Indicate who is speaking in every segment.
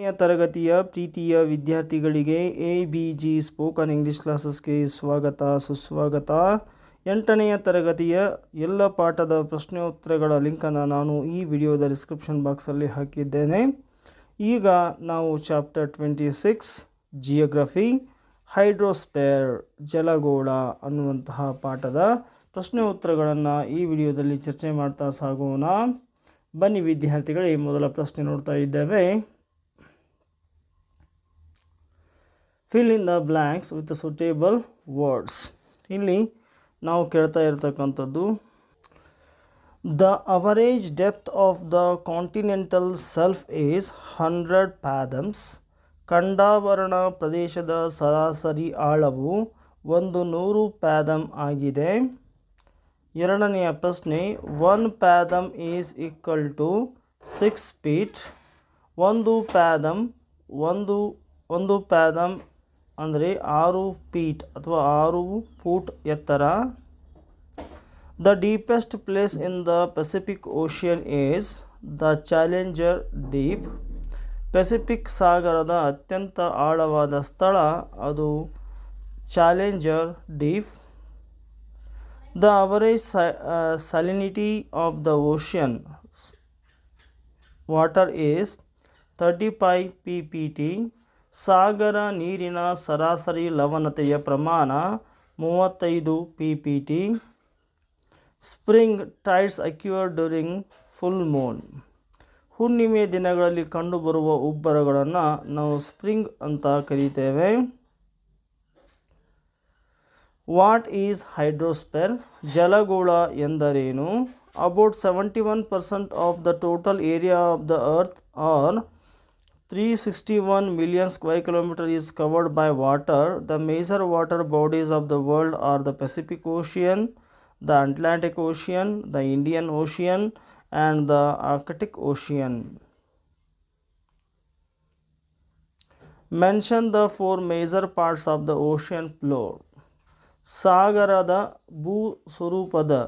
Speaker 1: ನೇ ತರಗತಿಯ ಪ್ರೀತಿಯ ವಿದ್ಯಾರ್ಥಿಗಳಿಗೆ ಎಬಿಜಿ ಸ್ಪೋಕನ್ ಇಂಗ್ಲಿಷ್ ಕ್ಲಾಸಸ್ಗೆ ಸ್ವಾಗತ ಸುಸ್ವಾಗತ. 8ನೆಯ ತರಗತಿಯ ಎಲ್ಲ ಪಾಠದ ಪ್ರಶ್ನೋತ್ತರಗಳ ಲಿಂಕನ್ನು ನಾನು ಈ ವಿಡಿಯೋದ ಡಿಸ್ಕ್ರಿಪ್ಷನ್ ಬಾಕ್ಸಲ್ಲಿ ಹಾಕಿದ್ದೇನೆ. ಈಗ ನಾವು ಚಾಪ್ಟರ್ 26 ಜಿಯೋಗ್ರಫಿ ಹೈಡ್ರೋಸ್ಫಿಯರ್ ಜಲಗೋಳ ಅನ್ನುವಂತಹ ಪಾಠದ ಪ್ರಶ್ನೋತ್ತರಗಳನ್ನು ಈ ವಿಡಿಯೋದಲ್ಲಿ ಚರ್ಚೆ ಮಾಡ್ತಾ ಸಾಗೋಣ. ಬನ್ನಿ ವಿದ್ಯಾರ್ಥಿಗಳೇ, ಮೊದಲ ಪ್ರಶ್ನೆ ನೋಡ್ತಾ ಇದ್ದೇವೆ. Fill in the blanks with suitable words. ಇಲ್ಲಿ ನಾವು ಕೇಳ್ತಾ ಇರತಕ್ಕಂಥದ್ದು, the average depth of the continental self is 100 fathoms. ಖಂಡಾವರಣ ಪ್ರದೇಶದ ಸರಾಸರಿ ಆಳವು 100 fathom ಆಗಿದೆ. ಎರಡನೆಯ ಪ್ರಶ್ನೆ, 1 fathom is equal to 6 feet. ಒಂದು ಪ್ಯಾದಮ್ ಅಂದರೆ 6 feet ಅಥವಾ 6 ಫೂಟ್ ಎತ್ತರ. The deepest place in the Pacific ocean is the challenger deep. Pacific ಸಾಗರದ ಅತ್ಯಂತ ಆಳವಾದ ಸ್ಥಳ ಅದು challenger deep. The average salinity of the ocean water is 35 ppt. ಸಾಗರ ನೀರಿನ ಸರಾಸರಿ ಲವಣತೆಯ ಪ್ರಮಾಣ 35 ppt. Spring tides occur during full Moon. ಹುಣ್ಣಿಮೆ ದಿನಗಳಲ್ಲಿ ಕಂಡುಬರುವ ಉಬ್ಬರಗಳನ್ನು ನಾವು ಸ್ಪ್ರಿಂಗ್ ಅಂತ ಕರೀತೇವೆ. What is hydrosphere? ಜಲಗೋಳ ಎಂದರೇನು? About 71% of the total area of the earth or 361 million square kilometer is covered by water. The major water bodies of the world are the Pacific Ocean, the Atlantic Ocean, the Indian Ocean, and the Arctic Ocean. Mention the 4 major parts of the ocean floor. ಸಾಗರದ ಭೂ ಸ್ವರೂಪದ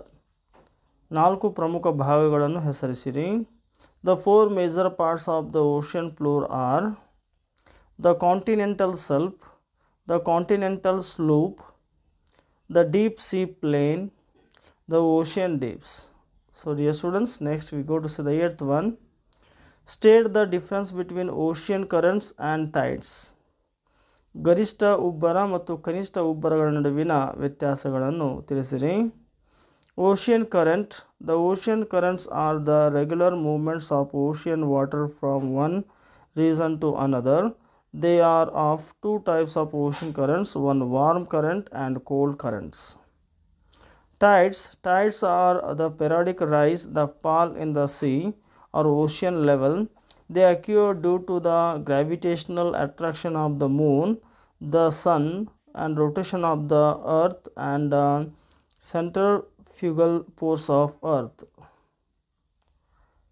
Speaker 1: 4 ಪ್ರಮುಖ ಭಾಗಗಳನ್ನು ಹೆಸರಿಸಿರಿ. The 4 major parts of the ocean floor are the continental shelf, the continental slope, the deep sea plain, the ocean deeps. So dear students, next we go to see the 8th one. State the difference between ocean currents and tides. ಗರಿಷ್ಠ ಉಬ್ಬರ ಮತ್ತು ಕನಿಷ್ಠ ಉಬ್ಬರಗಳ ನಡುವಿನ ವ್ಯತ್ಯಾಸಗಳನ್ನು ತಿಳಿಸಿರಿ. Ocean current. The ocean currents are the regular movements of ocean water from one region to another. They are of 2 types of ocean currents, one warm current and cold currents. Tides. Tides are the periodic rise, the fall in the sea or ocean level. They occur due to the gravitational attraction of the moon, the sun, and rotation of the earth and centrifugal force of earth.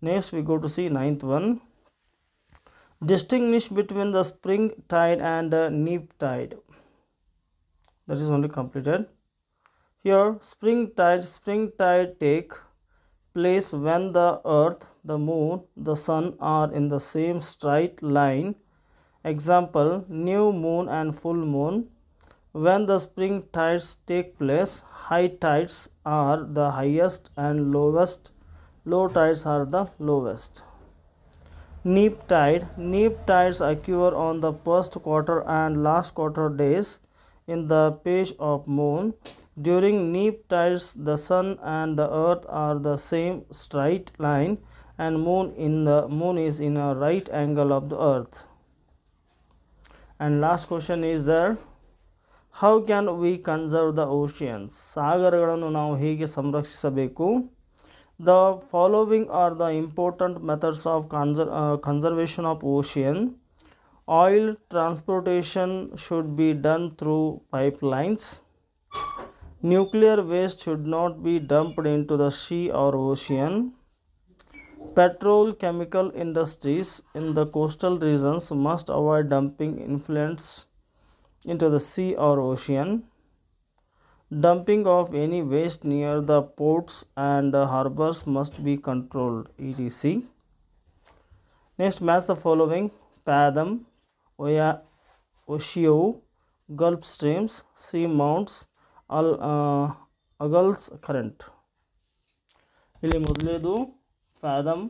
Speaker 1: Next we go to see 9th one. Distinguish between the spring tide and neap tide. That is only completed. Here spring tide take place when the earth, the moon, the sun are in the same straight line. Example, new moon and full moon. When the spring tides take place, high tides are the highest and low tides are the lowest. Neap tides occur on the first quarter and last quarter days in the phase of moon. During neap tides, the sun and the earth are the same straight line and moon is in a right angle of the earth. And last question is there, how can we conserve the oceans? ಸಾಗರಗಳನ್ನು ನಾವು ಹೇಗೆ ಸಂರಕ್ಷಿಸಬೇಕು? The following are the important methods of conservation of ocean. Oil transportation should be done through pipelines. Nuclear waste should not be dumped into the sea or ocean. Petrochemical industries in the coastal regions must avoid dumping effluents into the sea or ocean. Dumping of any waste near the ports and harbors must be controlled, etc. Next, match the following. Padam, Oshio, Gulf streams, sea mounts, Agul's current. ಇಲ್ಲಿ ಮೊದಲೇದು ಫ್ಯಾದಮ್,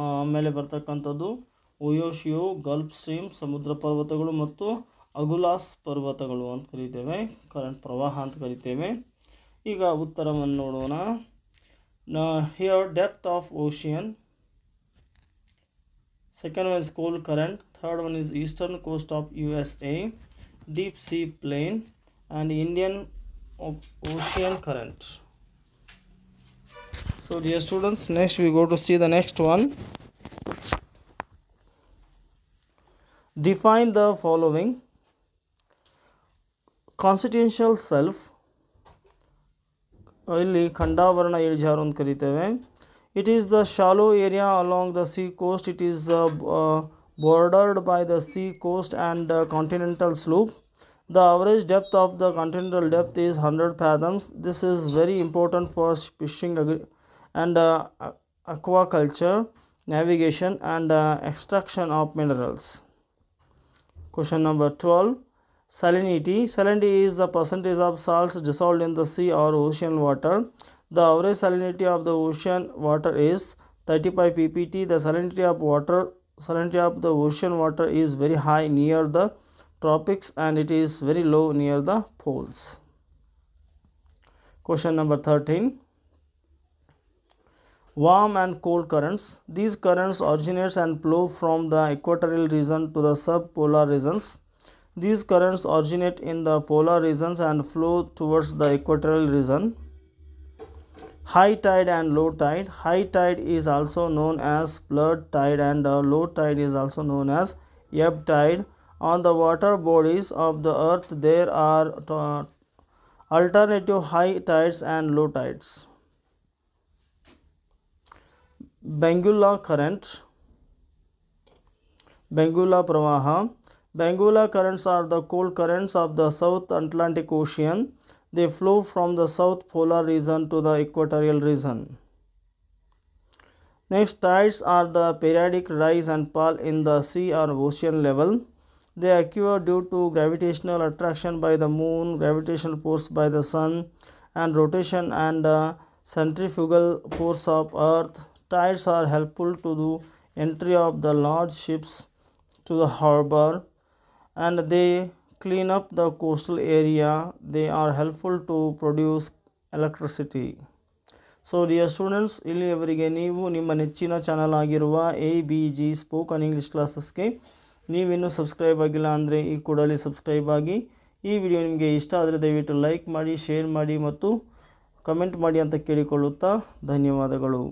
Speaker 1: ಆಮೇಲೆ ಬರ್ತಕ್ಕಂಥದ್ದು ಒಯೋಶಿಯೋ, Gulf stream ಸಮುದ್ರ ಪರ್ವತಗಳು ಮತ್ತು ಅಗುಲಾಸ್ ಪರ್ವತಗಳು ಅಂತ ಕರಿತೇವೆ, current ಪ್ರವಾಹ ಅಂತ ಕರಿತೇವೆ. ಈಗ ಉತ್ತರವನ್ನು ನೋಡೋಣ. Here depth of ocean, second one is cold current, third one is eastern coast of USA, deep sea plain, and Indian Ocean current. So dear students, next we go to see the next one. Define the following. Constitutional self, ಇಲ್ಲಿ ಖಂಡಾವರಣ ಇಳಿಜಾರು ಅಂತ ಕರಿತೇವೆ. It is the shallow area along the sea coast. It is bordered by the sea coast and continental slope. The average depth of the continental depth is 100 fathoms. This is very important for fishing and aquaculture, navigation, and extraction of minerals. Question number 12. Salinity. Salinity is the percentage of salts dissolved in the sea or ocean water. The average salinity of the ocean water is 35 ppt. The salinity of the ocean water is very high near the tropics and it is very low near the poles. Question number 13. Warm and cold currents. These currents originate and flow from the equatorial region to the subpolar regions. These currents originate in the polar regions and flow towards the equatorial region. High tide and low tide. High tide is also known as flood tide and low tide is also known as ebb tide. On the water bodies of the earth there are alternative high tides and low tides. Benguela current, Benguela Pravaha. Benguela currents are the cold currents of the South Atlantic Ocean. They flow from the south polar region to the equatorial region. Next, tides are the periodic rise and fall in the sea or ocean level. They occur due to gravitational attraction by the moon, gravitational force by the sun, and rotation and centrifugal force of earth. Tides are helpful to the entry of the large ships to the harbor and they clean up the coastal area. They are helpful to produce electricity. So dear students, ಇಲ್ಲಿಯವರೆಗೆ ನೀವು ನಿಮ್ಮ ನೆಚ್ಚಿನ channel ಆಗಿರುವ ABG spoken English ಕ್ಲಾಸಸ್ಗೆ ನೀವಿನ್ನೂ subscribe ಆಗಿಲ್ಲ ಅಂದರೆ ಈ ಕೂಡಲೇ ಸಬ್ಸ್ಕ್ರೈಬ್ ಆಗಿ. ಈ ವಿಡಿಯೋ ನಿಮಗೆ ಇಷ್ಟ ಆದರೆ ದಯವಿಟ್ಟು ಲೈಕ್ ಮಾಡಿ, ಶೇರ್ ಮಾಡಿ ಮತ್ತು ಕಮೆಂಟ್ ಮಾಡಿ ಅಂತ ಕೇಳಿಕೊಳ್ಳುತ್ತಾ ಧನ್ಯವಾದಗಳು.